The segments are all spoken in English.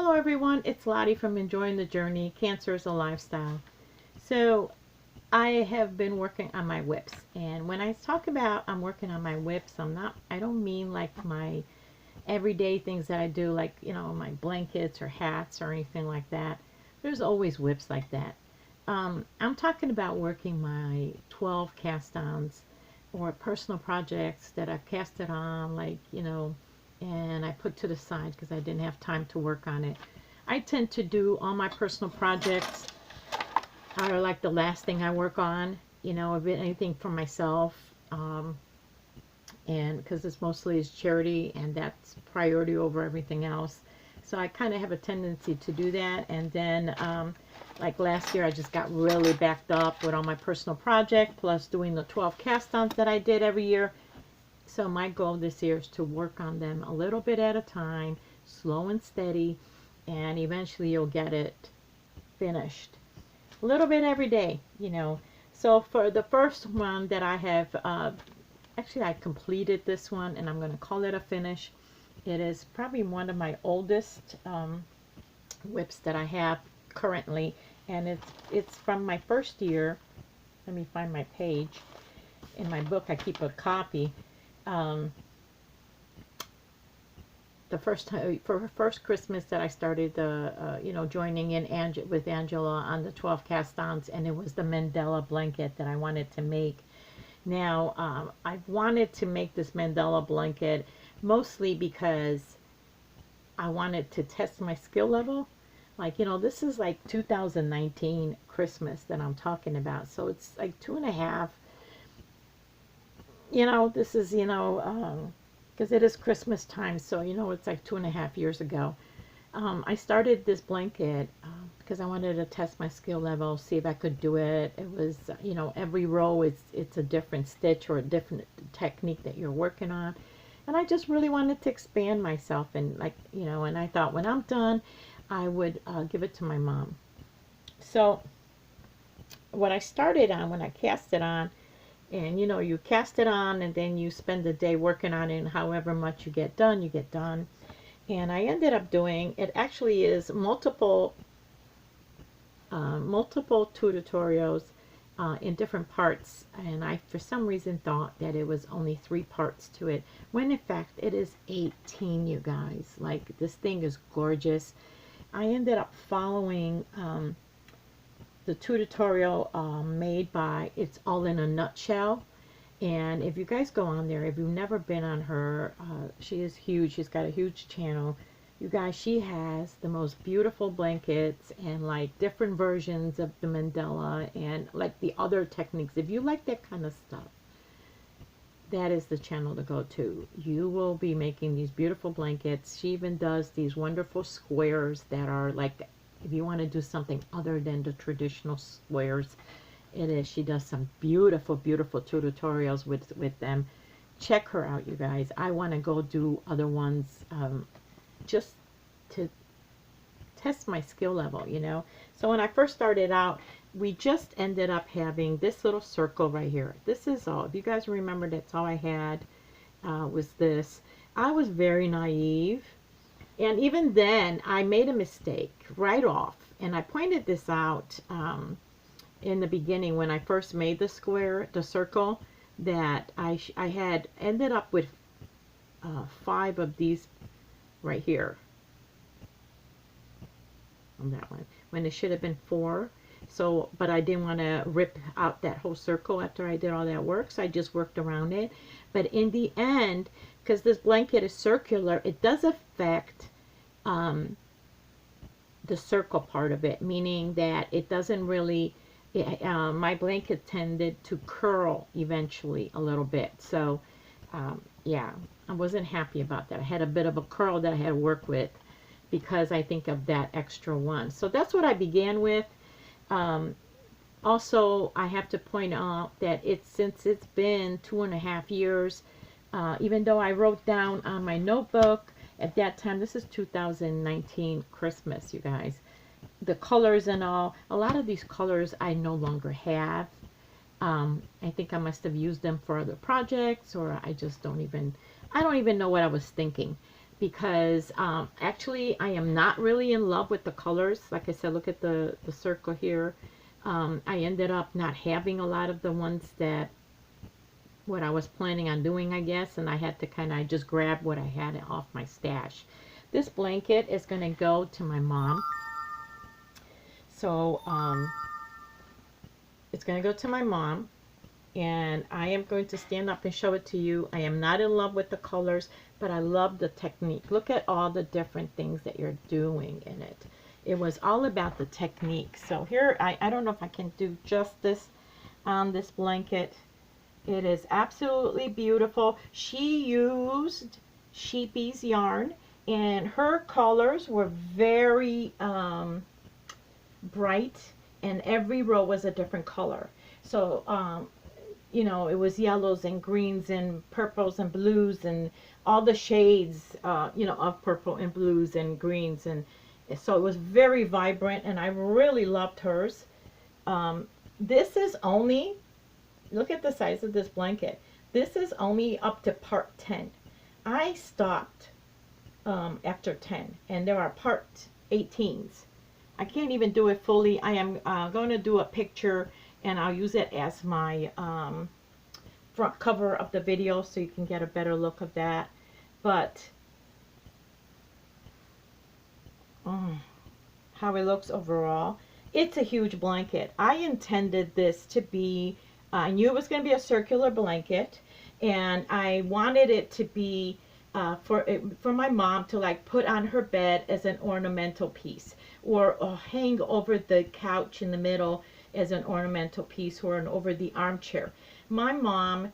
Hello everyone, it's Lottie from Enjoying the Journey, Cancer is a Lifestyle. So I have been working on my WIPS, and when I talk about I'm working on my WIPS, I don't mean like my everyday things that I do, like, my blankets or hats or anything like that. There's always WIPS like that. I'm talking about working my 12 cast-ons or personal projects that I've casted on, like, and I put to the side because I didn't have time to work on it. I tend to do all my personal projects are like the last thing I work on, if anything for myself, and because it's mostly is charity and that's priority over everything else. So I kind of have a tendency to do that. And then like last year I just got really backed up with all my personal project plus doing the 12 cast-ons that I did every year. So my goal this year is to work on them a little bit at a time, slow and steady, and eventually you'll get it finished. A little bit every day, So for the first one that I have, actually I completed this one and I'm going to call it a finish. It is probably one of my oldest WIPs that I have currently, and it's from my first year. Let me find my page. In my book I keep a copy. The first Christmas that I started joining in with Angela on the 12 cast-ons, and it was the Mandela blanket that I wanted to make. Now, I wanted to make this Mandela blanket mostly because I wanted to test my skill level. Like, this is like 2019 Christmas that I'm talking about, so it's like 2.5. This is, because it is Christmas time, so, it's like 2.5 years ago. I started this blanket because I wanted to test my skill level, see if I could do it. It was, every row it's a different stitch or a different technique that you're working on. And I just really wanted to expand myself, and and I thought when I'm done, I would give it to my mom. So what I started on, when I cast it on, and you cast it on and then you spend the day working on it, and however much you get done, you get done. And I ended up doing, it actually is multiple tutorials in different parts, and I for some reason thought that it was only 3 parts to it, when in fact it is 18, you guys. Like, this thing is gorgeous. I ended up following the tutorial made by It's All in a Nutshell. And if you guys go on there, if you've never been on her, she is huge. She's got a huge channel. You guys, she has the most beautiful blankets and like different versions of the Mandela and like the other techniques. If you like that kind of stuff, that is the channel to go to. You will be making these beautiful blankets. She even does these wonderful squares that are like, if you want to do something other than the traditional squares, it is. She does some beautiful, beautiful tutorials with them. Check her out, you guys. I want to go do other ones just to test my skill level, So when I first started out, we just ended up having this little circle right here. This is all. If you guys remember, that's all I had was this. I was very naive. And even then, I made a mistake right off. And I pointed this out in the beginning when I first made the circle, that I had ended up with 5 of these right here on that one, when it should have been 4. So, but I didn't want to rip out that whole circle after I did all that work, so I just worked around it. But in the end, because this blanket is circular, it does affect the circle part of it, meaning that it doesn't really, my blanket tended to curl eventually a little bit. So yeah, I wasn't happy about that. I had a bit of a curl that I had to work with because I think of that extra one. So that's what I began with. Also, I have to point out that since it's been 2.5 years, even though I wrote down on my notebook at that time, this is 2019 Christmas, you guys, the colors and all, a lot of these colors I no longer have. I think I must have used them for other projects, or I don't even know what I was thinking. because actually I am not really in love with the colors. Like I said, look at the circle here. I ended up not having a lot of the ones that what I was planning on doing, I guess, and I had to kind of just grab what I had off my stash. This blanket is going to go to my mom. So it's going to go to my mom, and I am going to stand up and show it to you. I am not in love with the colors, but I love the technique. Look at all the different things that you're doing in it. It was all about the technique. So here, I don't know if I can do justice on this blanket. It is absolutely beautiful. She used sheepy's yarn, and her colors were very bright, and every row was a different color. So you know, it was yellows and greens and purples and blues and all the shades, you know, of purple and blues and greens. And so it was very vibrant, and I really loved hers. This is only, look at the size of this blanket. This is only up to part 10. I stopped after 10, and there are part 18s. I can't even do it fully. I am going to do a picture, and I'll use it as my front cover of the video so you can get a better look of that. But how it looks overall. It's a huge blanket. I intended this to be, I knew it was going to be a circular blanket, and I wanted it to be for my mom to like put on her bed as an ornamental piece, or hang over the couch in the middle as an ornamental piece, or over the armchair. My mom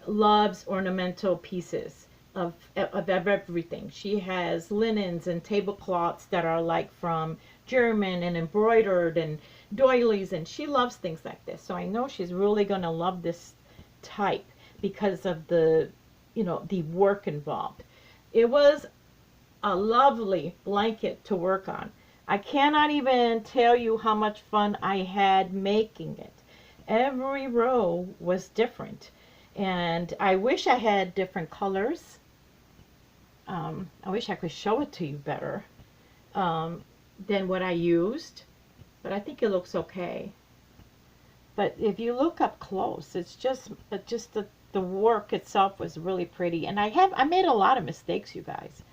loves ornamental pieces of everything. She has linens and tablecloths that are like from German and embroidered and doilies, and she loves things like this. So I know she's really going to love this type because of the, you know, the work involved. It was a lovely blanket to work on. I cannot even tell you how much fun I had making it. Every row was different, and I wish I had different colors. I wish I could show it to you better than what I used, but I think it looks okay. But if you look up close, it's just the work itself was really pretty. And I made a lot of mistakes, you guys.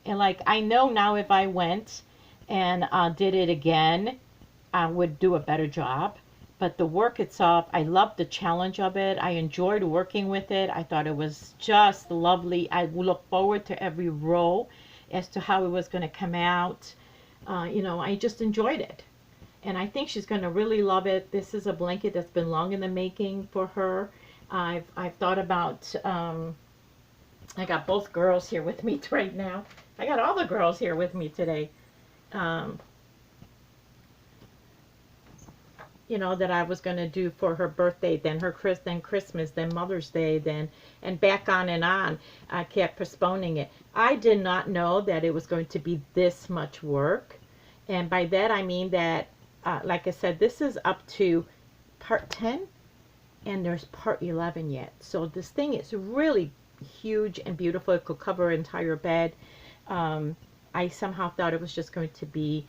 And like, I know now if I went and did it again, I would do a better job. But the work itself, I loved the challenge of it. I enjoyed working with it. I thought it was just lovely. I look forward to every row as to how it was going to come out. You know, I just enjoyed it. And I think she's going to really love it. This is a blanket that's been long in the making for her. I've thought about, I got both girls here with me right now. I got all the girls here with me today. You know, that I was going to do for her birthday, then Christmas, then Mother's Day, then, and back on and on. I kept postponing it. I did not know that it was going to be this much work. And by that I mean that, like I said, this is up to part 10, and there's part 11 yet. So this thing is really huge and beautiful. It could cover an entire bed. I somehow thought it was just going to be,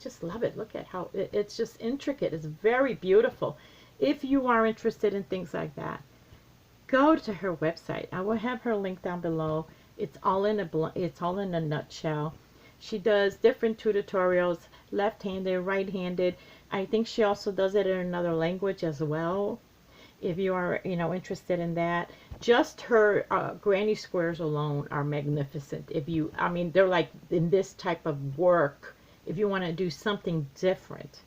just love it. Look at how it's just intricate. It's very beautiful. If you are interested in things like that, go to her website. I will have her link down below. It's all in a nutshell. She does different tutorials, left-handed, right-handed. I think she also does it in another language as well. If you are, you know, interested in that, just her granny squares alone are magnificent. If you, I mean, they're like in this type of work. If you want to do something different,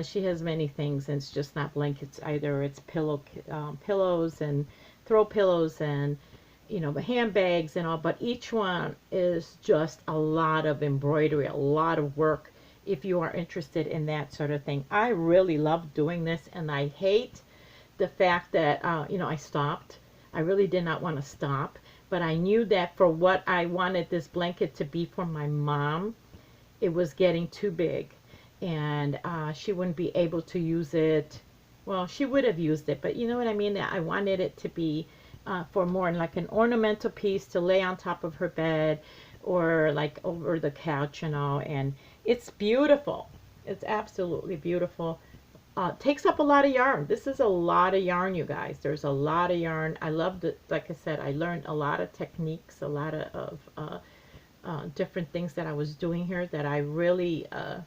she has many things, and it's just not blankets either. It's pillows and throw pillows, and you know, the handbags and all. But each one is just a lot of embroidery, a lot of work. If you are interested in that sort of thing, I really love doing this, and I hate the fact that you know, I stopped. I really did not want to stop, but I knew that for what I wanted this blanket to be for my mom, it was getting too big, and she wouldn't be able to use it. Well, she would have used it, but you know what I mean? I wanted it to be for more like an ornamental piece to lay on top of her bed or like over the couch and all. And it's beautiful. It's absolutely beautiful. Takes up a lot of yarn. This is a lot of yarn, you guys. There's a lot of yarn. I loved it. Like I said, I learned a lot of techniques, a lot of different things that I was doing here that I really, I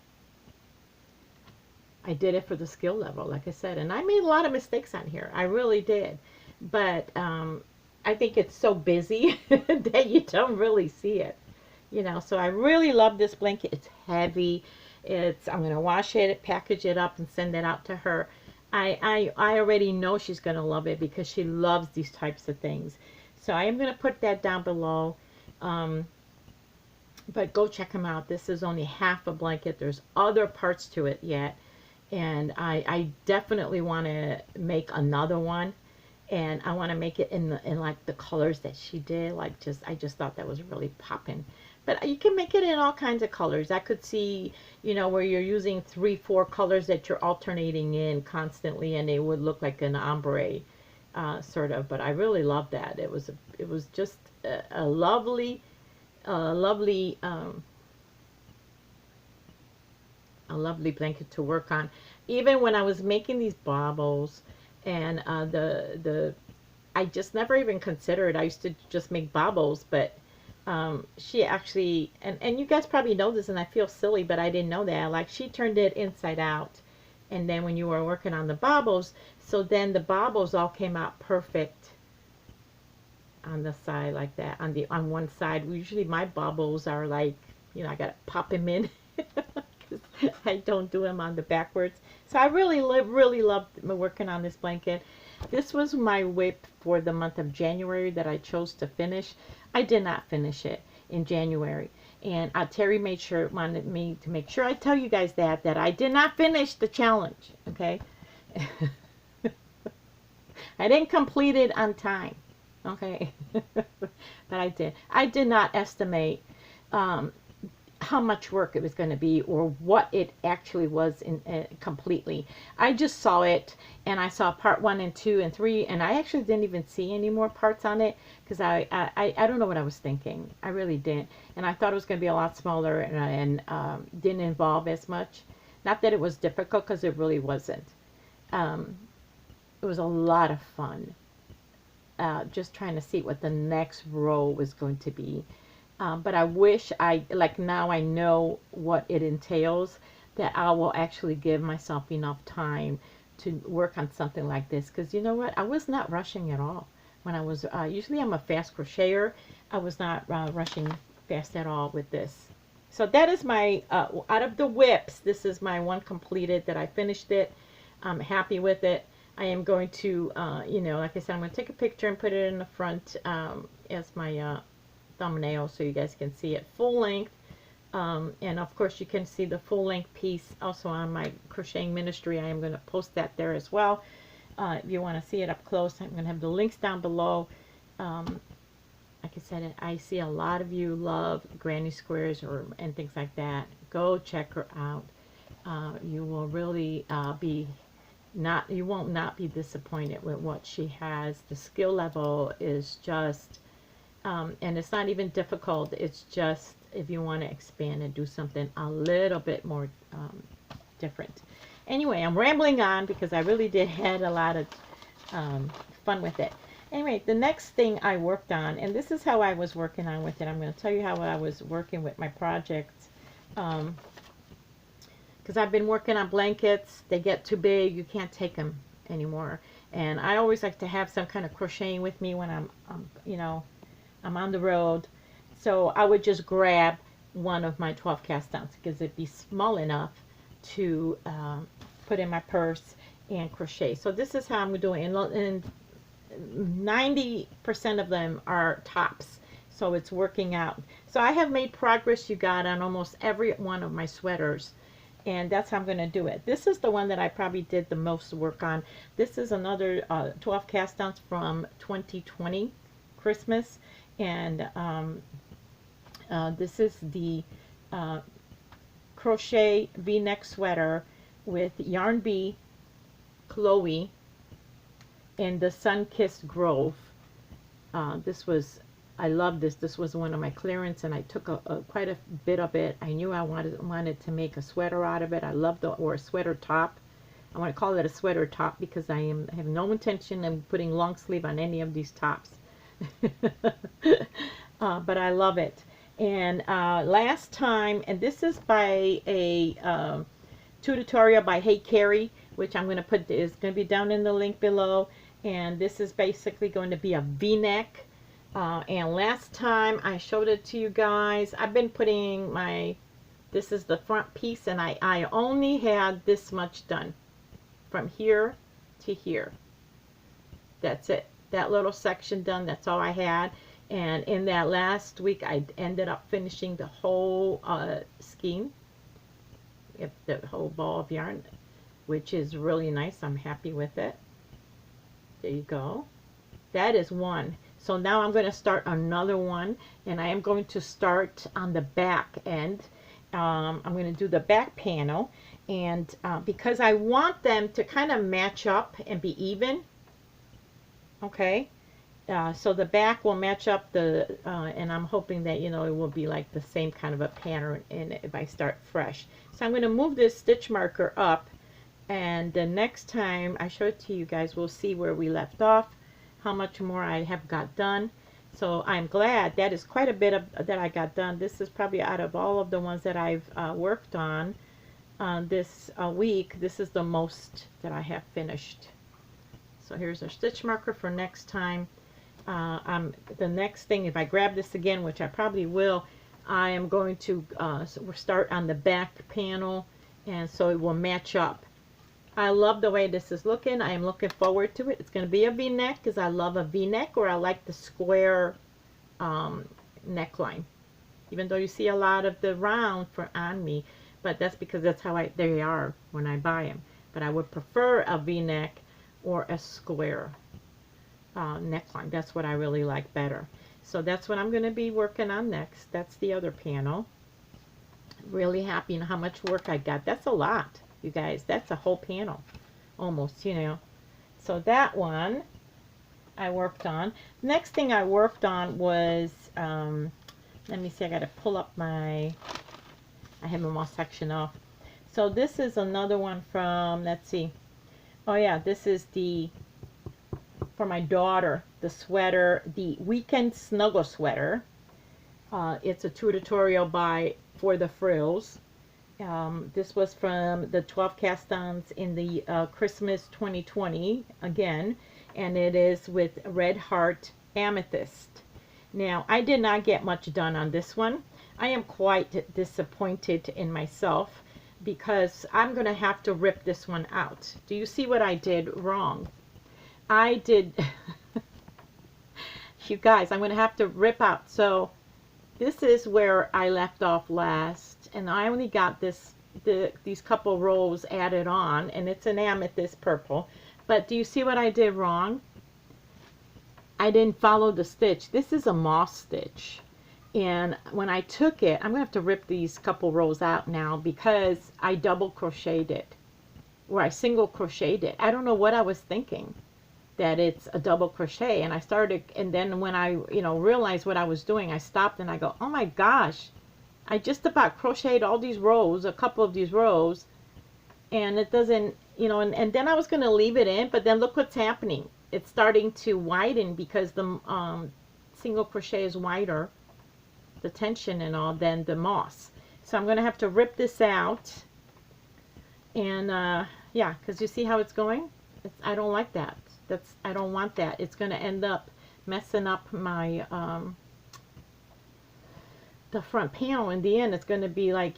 did it for the skill level, like I said. And I made a lot of mistakes on here. I really did. But I think it's so busy that you don't really see it. You know, so I really love this blanket. It's heavy. I'm going to wash it, package it up, and send it out to her. I already know she's going to love it because she loves these types of things. So I am going to put that down below. But go check them out. This is only half a blanket. There's other parts to it yet. And I definitely want to make another one. And I want to make it in like the colors that she did. Like I just thought that was really popping. But you can make it in all kinds of colors. I could see, you know, where you're using 3-4 colors that you're alternating in constantly, and it would look like an ombre sort of. But I really loved that. It was just a lovely blanket to work on. Even when I was making these baubles, and I just never even considered. I used to just make baubles, but she actually, and you guys probably know this, and I feel silly, but I didn't know that. Like, she turned it inside out, and then when you were working on the baubles, so then the baubles all came out perfect on the side like that. On one side, usually my baubles are like, you know, I gotta pop them in. I don't do them on the backwards. So I really loved working on this blanket. This was my WIP for the month of January that I chose to finish. I did not finish it in January. And Terry wanted me to make sure I tell you guys that I did not finish the challenge. Okay? I didn't complete it on time. Okay? But I did. I did not estimate how much work it was going to be or what it actually was completely. I just saw it, and I saw part 1 and 2 and 3, and I actually didn't even see any more parts on it because I don't know what I was thinking. I really didn't. And I thought it was going to be a lot smaller and didn't involve as much. Not that it was difficult, because it really wasn't. It was a lot of fun just trying to see what the next row was going to be. But I wish now I know what it entails, that I will actually give myself enough time to work on something like this. Because you know what? I was not rushing at all. When I was, usually I'm a fast crocheter. I was not rushing fast at all with this. So that is my, out of the WIPs, this is my one completed that I finished it. I'm happy with it. I am going to, you know, like I said, I'm going to take a picture and put it in the front as my thumbnail so you guys can see it full length. And of course you can see the full length piece also on my Crocheting Ministry. I am going to post that there as well. If you want to see it up close, I'm going to have the links down below. Like I said, I see a lot of you love granny squares and things like that. Go check her out. You will really you won't not be disappointed with what she has. The skill level is just and it's not even difficult. It's just if you want to expand and do something a little bit more different. Anyway, I'm rambling on because I really did had a lot of fun with it. Anyway, the next thing I worked on, and this is how I was working on with it. I'm going to tell you how I was working with my projects. Because I've been working on blankets. They get too big. You can't take them anymore. And I always like to have some kind of crocheting with me when I'm you know, I'm on the road. So I would just grab one of my 12 cast downs because it'd be small enough to put in my purse and crochet. So this is how I'm doing. And 90% of them are tops. So it's working out. So I have made progress, you got, on almost every one of my sweaters. And that's how I'm going to do it. This is the one that I probably did the most work on. This is another 12 cast downs from 2020 Christmas. And this is the crochet v-neck sweater with Yarn Bee Chloe in the Sun-Kissed Grove. This was, I love this. This was one of my clearance, and I took quite a bit of it. I knew I wanted to make a sweater out of it. I love or a sweater top. I want to call it a sweater top because I have no intention of putting long sleeve on any of these tops. But I love it. And last time, and this is by a tutorial by Hey Carrie, which I'm going to put, is going to be down in the link below. And this is basically going to be a V-neck. And last time I showed it to you guys, I've been putting this is the front piece, and I only had this much done. From here to here. That's it. That little section done. That's all I had. And in that last week, I ended up finishing the whole skein. The whole ball of yarn, which is really nice. I'm happy with it. There you go. That is one. So now I'm going to start another one, and I am going to start on the back end. I'm going to do the back panel, and because I want them to kind of match up and be even. Okay, so the back will match up and I'm hoping that, you know, it will be like the same kind of a pattern if I start fresh. So I'm going to move this stitch marker up, and the next time I show it to you guys, we'll see where we left off, how much more I have got done. So I'm glad that is quite a bit of that I got done. This is probably out of all of the ones that I've worked on this week, this is the most that I have finished. So here's our stitch marker for next time. The next thing, if I grab this again, which I probably will, I am going to start on the back panel, and so it will match up. I love the way this is looking. I am looking forward to it. It's going to be a V-neck because I love a V-neck, or I like the square neckline. Even though you see a lot of the round on me, but that's because that's how they are when I buy them. But I would prefer a V-neck or a square neckline. That's what I really like better. So that's what I'm going to be working on next. That's the other panel. Really happy how much work I got. That's a lot, you guys. That's a whole panel almost, you know. So that one I worked on. Next thing I worked on was let me see, I got to pull up I have them all sectioned off. So this is another one from, let's see, oh yeah, this is for my daughter, the sweater, the Weekend Snuggle Sweater. It's a tutorial for the frills. This was from the 12 cast-ons in the Christmas 2020 again, and it is with Red Heart Amethyst. Now, I did not get much done on this one. I am quite disappointed in myself because I'm going to have to rip this one out. Do you see what I did wrong? I did, you guys, I'm going to have to rip out. So this is where I left off last, and I only got these couple rows added on, and it's an amethyst purple. But do you see what I did wrong? I didn't follow the stitch. This is a moss stitch. And when I took it, I'm going to have to rip these couple rows out now because I double crocheted it. Or I single crocheted it. I don't know what I was thinking, that it's a double crochet. And I started, and then when I, realized what I was doing, I stopped and I go, oh my gosh, I just about crocheted all these rows, a couple of these rows, and it doesn't, and then I was going to leave it in, but then look what's happening. It's starting to widen because the single crochet is wider, the tension and all, than the moss. So I'm going to have to rip this out. And yeah, because you see how it's going? I don't like that. I don't want that. It's going to end up messing up my the front panel. In the end, it's going to be like,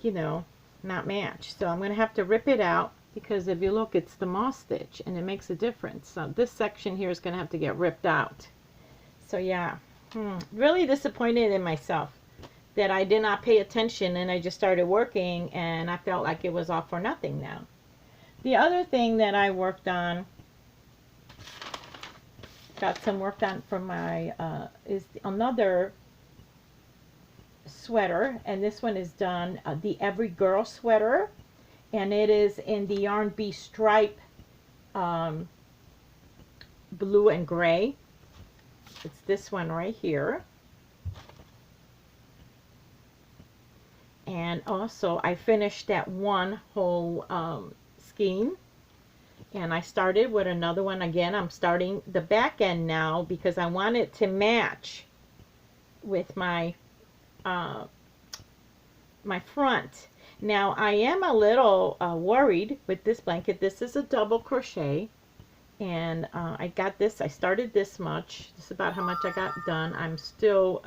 not matched. So I'm going to have to rip it out because if you look, it's the moss stitch and it makes a difference. So this section here is going to have to get ripped out. So yeah, really disappointed in myself that I did not pay attention and I just started working and I felt like it was all for nothing now. The other thing that I worked on, got some work done for my, is another sweater, and this one is done, the Every Girl sweater, and it is in the Yarn Bee stripe blue and gray. It's this one right here. And also I finished that one whole skein, and I started with another one. Again, I'm starting the back end now because I want it to match with my my front. Now I am a little worried with this blanket. This is a double crochet, and I got this, I started this much. This is about how much I got done. I'm still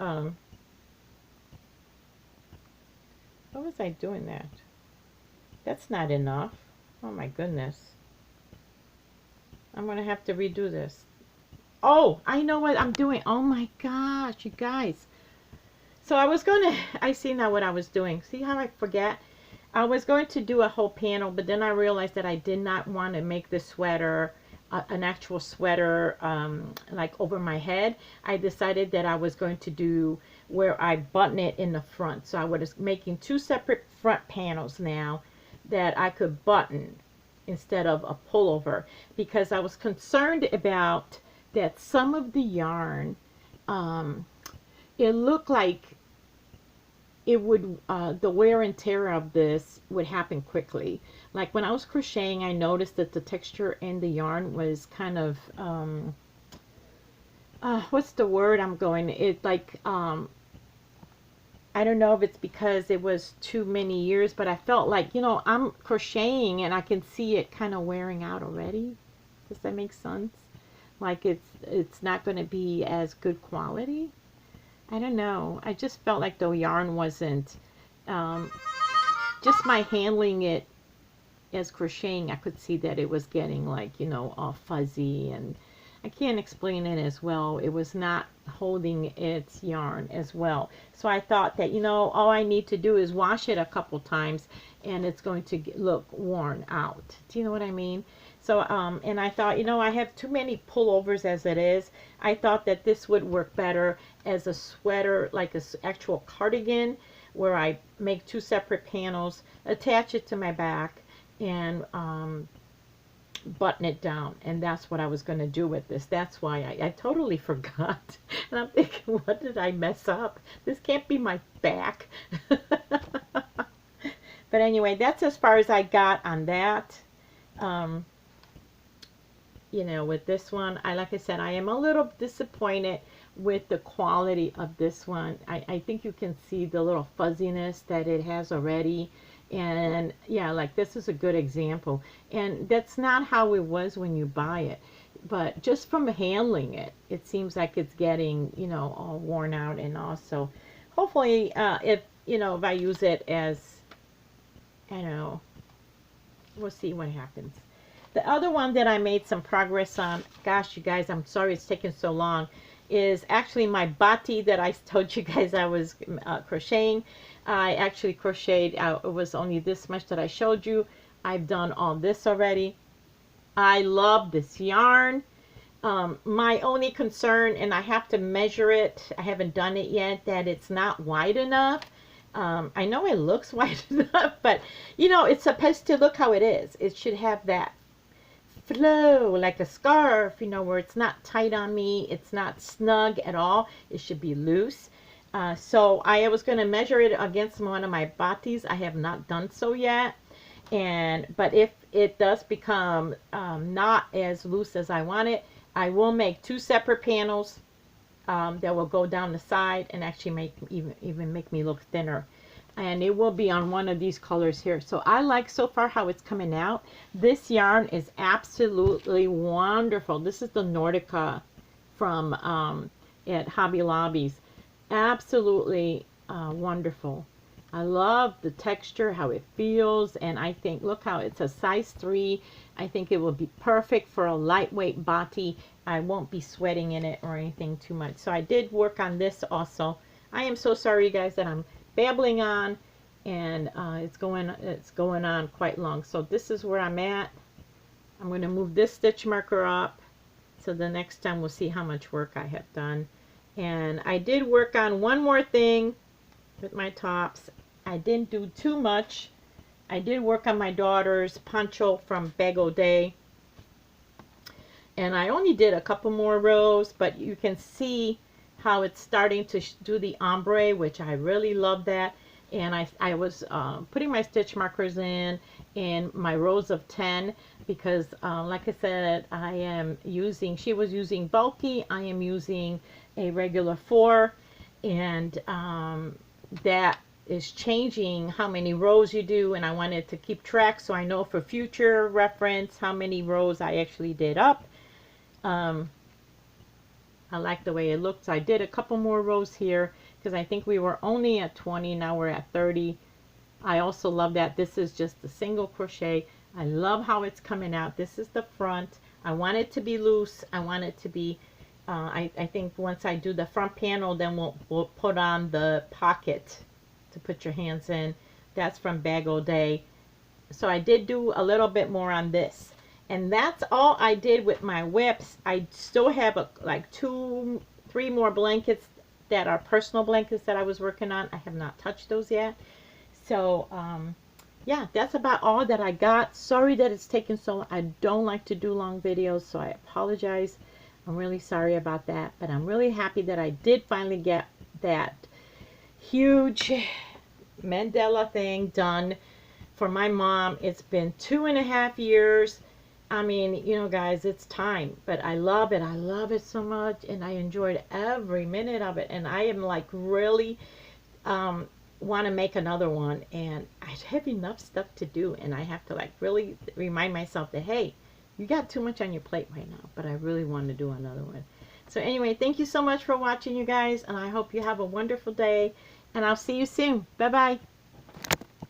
what was I doing that? That's not enough. Oh my goodness. I'm going to have to redo this. Oh, I know what I'm doing. Oh my gosh, you guys. So I was going to, I see now what I was doing. See how I forget? I was going to do a whole panel, but then I realized that I did not want to make the sweater an actual sweater like over my head. I decided that I was going to do where I button it in the front. So I was making two separate front panels now that I could button instead of a pullover, because I was concerned about that some of the yarn, it looked like it would, the wear and tear of this would happen quickly. Like when I was crocheting, I noticed that the texture in the yarn was kind of, what's the word I'm going, it like, I don't know if it's because it was too many years, but I felt like, you know, I'm crocheting and I can see it kind of wearing out already. Does that make sense? Like it's not going to be as good quality. I don't know. I just felt like the yarn wasn't, just my handling it as crocheting, I could see that it was getting like, you know, all fuzzy, and I can't explain it as well. It was not holding its yarn as well. So I thought that, you know, all I need to do is wash it a couple times and it's going to look worn out. Do you know what I mean? So, and I thought, you know, I have too many pullovers as it is. I thought that this would work better as a sweater, like an actual cardigan, where I make two separate panels, attach it to my back, and button it down. And that's what I was going to do with this. That's why I totally forgot. And I'm thinking, what did I mess up? This can't be my back. But anyway, that's as far as I got on that. You know, with this one, like I said, I am a little disappointed with the quality of this one. I think you can see the little fuzziness that it has already. And yeah, like this is a good example. And that's not how it was when you buy it. But just from handling it, it seems like it's getting, you know, all worn out. And also, hopefully, if, you know, if I use it as, I don't know, we'll see what happens. The other one that I made some progress on, gosh, you guys, I'm sorry it's taking so long, is actually my bati that I told you guys I was crocheting. I actually crocheted, it was only this much that I showed you. I've done all this already. I love this yarn. My only concern, and I have to measure it, I haven't done it yet, that it's not wide enough. I know it looks wide enough, but you know, it's supposed to look how it is. It should have that flow like a scarf, you know, where it's not tight on me, it's not snug at all, it should be loose. So I was going to measure it against one of my batis. I have not done so yet, but if it does become not as loose as I want it, I will make two separate panels that will go down the side and actually make even make me look thinner. And it will be on one of these colors here. So I like so far how it's coming out. This yarn is absolutely wonderful. This is the Nordica from at Hobby Lobby's. Absolutely wonderful. I love the texture, how it feels, and I think, look how it's a size 3. I think it will be perfect for a lightweight bati. I won't be sweating in it or anything too much. So I did work on this also. I am so sorry, you guys, that I'm babbling on, and it's going on quite long. So this is where I'm at. I'm going to move this stitch marker up, so the next time we'll see how much work I have done. And I did work on one more thing with my tops. I didn't do too much. I did work on my daughter's poncho from Bag O' Day, And I only did a couple more rows, but you can see how it's starting to do the ombre, which I really love that. And I was putting my stitch markers in my rows of 10 because like I said, I am using, she was using bulky, I am using a regular 4, and that is changing how many rows you do, and I wanted to keep track so I know for future reference how many rows I actually did up. I like the way it looks. I did a couple more rows here because I think we were only at 20, now we're at 30. I also love that this is just a single crochet. I love how it's coming out. This is the front. I want it to be loose. I want it to be, I think once I do the front panel, then we'll put on the pocket to put your hands in. That's from Bag O' Day. So I did do a little bit more on this. And that's all I did with my WIPS. I still have like 2, 3 more blankets that are personal blankets that I was working on. I have not touched those yet. So, yeah, that's about all that I got. Sorry that it's taken so long. I don't like to do long videos, so I apologize. I'm really sorry about that. But I'm really happy that I did finally get that huge mandala thing done for my mom. It's been 2.5 years. I mean, you know, guys, it's time, but I love it. I love it so much, and I enjoyed every minute of it. And I am like really want to make another one, and I have enough stuff to do, and I have to like really remind myself that, hey, you got too much on your plate right now, but I really want to do another one. So anyway, thank you so much for watching, you guys, and I hope you have a wonderful day, and I'll see you soon. Bye-bye.